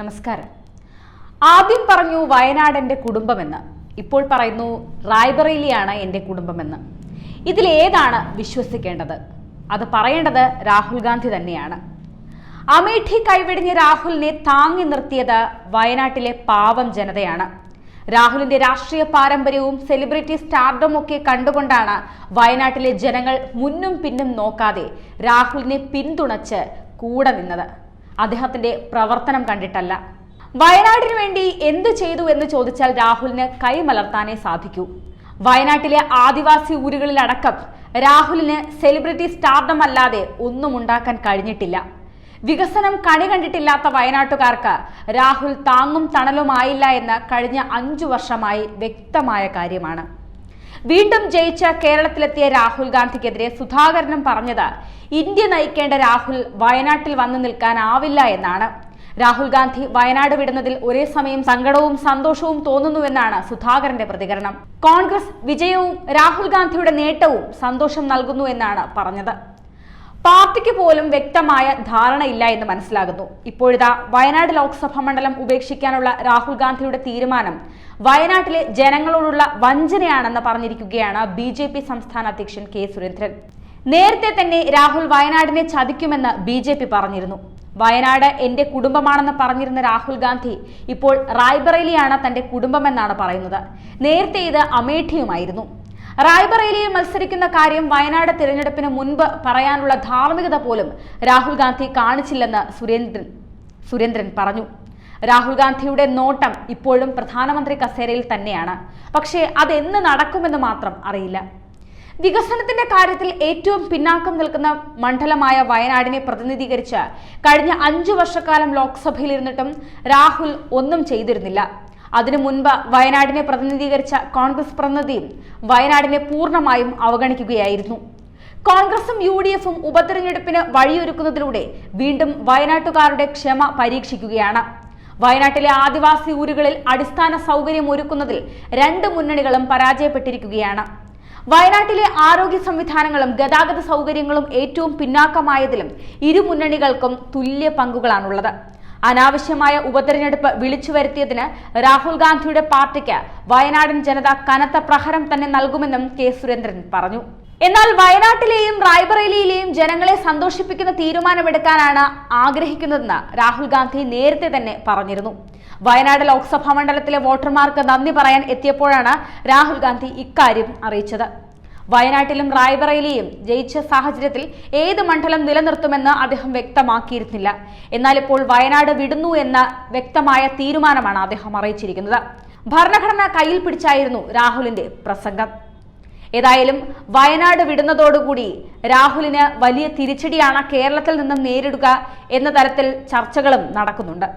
നമസ്കാരം. ആദ്യം പറഞ്ഞു വയനാട് എൻ്റെ കുടുംബമെന്ന്, ഇപ്പോൾ പറയുന്നു റായ്ബറേലിയാണ് എൻ്റെ കുടുംബമെന്ന്. ഇതിലേതാണ് വിശ്വസിക്കേണ്ടത്? അത് പറയേണ്ടത് രാഹുൽ ഗാന്ധി തന്നെയാണ്. അമേഠി കൈവെടിഞ്ഞ രാഹുലിനെ താങ്ങി നിർത്തിയത് വയനാട്ടിലെ പാവം ജനതയാണ്. രാഹുലിന്റെ രാഷ്ട്രീയ പാരമ്പര്യവും സെലിബ്രിറ്റി സ്റ്റാർഡും ഒക്കെ കണ്ടുകൊണ്ടാണ് വയനാട്ടിലെ ജനങ്ങൾ മുന്നും പിന്നും നോക്കാതെ രാഹുലിനെ പിന്തുണച്ച് കൂടെ നിന്നത്. അദ്ദേഹത്തിന്റെ പ്രവർത്തനം കണ്ടിട്ടല്ല. വയനാടിനു വേണ്ടി എന്തു ചെയ്തു എന്ന് ചോദിച്ചാൽ രാഹുലിന് കൈമലർത്താനേ സാധിക്കൂ. വയനാട്ടിലെ ആദിവാസി ഊരുകളിലടക്കം രാഹുലിന് സെലിബ്രിറ്റി സ്റ്റാർഡം അല്ലാതെ ഒന്നും ഉണ്ടാക്കാൻ കഴിഞ്ഞിട്ടില്ല. വികസനം കണി കണ്ടിട്ടില്ലാത്ത വയനാട്ടുകാർക്ക് രാഹുൽ താങ്ങും തണലുമായില്ല എന്ന് കഴിഞ്ഞ 5 വർഷമായി വ്യക്തമായ കാര്യമാണ്. വീണ്ടും ജയിച്ച കേരളത്തിലെത്തിയ രാഹുൽ ഗാന്ധിക്കെതിരെ സുധാകരനും പറഞ്ഞത് ഇന്ത്യ നയിക്കേണ്ട രാഹുൽ വയനാട്ടിൽ വന്നു നിൽക്കാനാവില്ല എന്നാണ്. രാഹുൽ ഗാന്ധി വയനാട് വിടുന്നതിൽ ഒരേ സമയം സങ്കടവും സന്തോഷവും തോന്നുന്നുവെന്നാണ് സുധാകരന്റെ പ്രതികരണം. കോൺഗ്രസ് വിജയവും രാഹുൽ ഗാന്ധിയുടെ നേട്ടവും സന്തോഷം നൽകുന്നു എന്നാണ് പറഞ്ഞത്. പാർട്ടിക്ക് പോലും വ്യക്തമായ ധാരണയില്ല എന്ന് മനസ്സിലാകുന്നു. ഇപ്പോഴിതാ വയനാട് ലോക്സഭാ മണ്ഡലം ഉപേക്ഷിക്കാനുള്ള രാഹുൽ ഗാന്ധിയുടെ തീരുമാനം വയനാട്ടിലെ ജനങ്ങളോടുള്ള വഞ്ചനയാണെന്ന് പറഞ്ഞിരിക്കുകയാണ് BJP സംസ്ഥാന അധ്യക്ഷൻ K. സുരേന്ദ്രൻ. നേരത്തെ തന്നെ രാഹുൽ വയനാടിനെ ചതിക്കുമെന്ന് BJP പറഞ്ഞിരുന്നു. വയനാട് എന്റെ കുടുംബമാണെന്ന് പറഞ്ഞിരുന്ന രാഹുൽ ഗാന്ധി ഇപ്പോൾ റായ്ബറേലിയാണ് തന്റെ കുടുംബമെന്നാണ് പറയുന്നത്. നേരത്തെ ഇത് അമേഠിയുമായിരുന്നു. റായ്ബറേലിയിൽ മത്സരിക്കുന്ന കാര്യം വയനാട് തിരഞ്ഞെടുപ്പിന് മുൻപ് പറയാനുള്ള ധാർമ്മികത പോലും രാഹുൽ ഗാന്ധി കാണിച്ചില്ലെന്ന് സുരേന്ദ്രൻ പറഞ്ഞു. രാഹുൽ ഗാന്ധിയുടെ നോട്ടം ഇപ്പോഴും പ്രധാനമന്ത്രി കസേരയിൽ തന്നെയാണ്. പക്ഷേ അതെന്ന് നടക്കുമെന്ന് മാത്രം അറിയില്ല. വികസനത്തിന്റെ കാര്യത്തിൽ ഏറ്റവും പിന്നാക്കം നിൽക്കുന്ന മണ്ഡലമായ വയനാടിനെ പ്രതിനിധീകരിച്ച് കഴിഞ്ഞ 5 വർഷക്കാലം ലോക്സഭയിലിരുന്നിട്ടും രാഹുൽ ഒന്നും ചെയ്തിരുന്നില്ല. അതിനു മുൻപ് വയനാടിനെ പ്രതിനിധീകരിച്ച കോൺഗ്രസ് പ്രതിനിധിയും വയനാടിനെ പൂർണ്ണമായും അവഗണിക്കുകയായിരുന്നു. കോൺഗ്രസും UDFും ഉപതെരഞ്ഞെടുപ്പിന് വഴിയൊരുക്കുന്നതിലൂടെ വീണ്ടും വയനാട്ടുകാരുടെ ക്ഷമ പരീക്ഷിക്കുകയാണ്. വയനാട്ടിലെ ആദിവാസി ഊരുകളിൽ അടിസ്ഥാന സൗകര്യം ഒരുക്കുന്നതിൽ 2 മുന്നണികളും പരാജയപ്പെട്ടിരിക്കുകയാണ്. വയനാട്ടിലെ ആരോഗ്യ സംവിധാനങ്ങളും ഗതാഗത സൗകര്യങ്ങളും ഏറ്റവും പിന്നാക്കമായതിലും ഇരു മുന്നണികൾക്കും തുല്യ പങ്കുകളാണുള്ളത്. അനാവശ്യമായ ഉപതെരഞ്ഞെടുപ്പ് വിളിച്ചു വരുത്തിയതിന് രാഹുൽ ഗാന്ധിയുടെ പാർട്ടിക്ക് വയനാടൻ ജനത കനത്ത പ്രഹരം തന്നെ നൽകുമെന്നും K. സുരേന്ദ്രൻ പറഞ്ഞു. എന്നാൽ വയനാട്ടിലെയും റായ്ബറേലിയിലെയും ജനങ്ങളെ സന്തോഷിപ്പിക്കുന്ന തീരുമാനമെടുക്കാനാണ് ആഗ്രഹിക്കുന്നതെന്ന് രാഹുൽ ഗാന്ധി നേരത്തെ തന്നെ പറഞ്ഞിരുന്നു. വയനാട് ലോക്സഭാ മണ്ഡലത്തിലെ വോട്ടർമാർക്ക് നന്ദി പറയാൻ എത്തിയപ്പോഴാണ് രാഹുൽ ഗാന്ധി ഇക്കാര്യം അറിയിച്ചത്. വയനാട്ടിലും റായ്ബറേലിയും ജയിച്ച സാഹചര്യത്തിൽ ഏത് മണ്ഡലം നിലനിർത്തുമെന്ന് അദ്ദേഹം വ്യക്തമാക്കിയിരുന്നില്ല. എന്നാൽ ഇപ്പോൾ വയനാട് വിടുന്നു എന്ന വ്യക്തമായ തീരുമാനമാണ് അദ്ദേഹം അറിയിച്ചിരിക്കുന്നത്. ഭരണഘടന കയ്യിൽ പിടിച്ചായിരുന്നു രാഹുലിന്റെ പ്രസംഗം. ഏതായാലും വയനാട് വിടുന്നതോടുകൂടി രാഹുലിന് വലിയ തിരിച്ചടിയാണ് കേരളത്തിൽ നിന്നും നേരിടുക എന്ന തരത്തിൽ ചർച്ചകളും നടക്കുന്നുണ്ട്.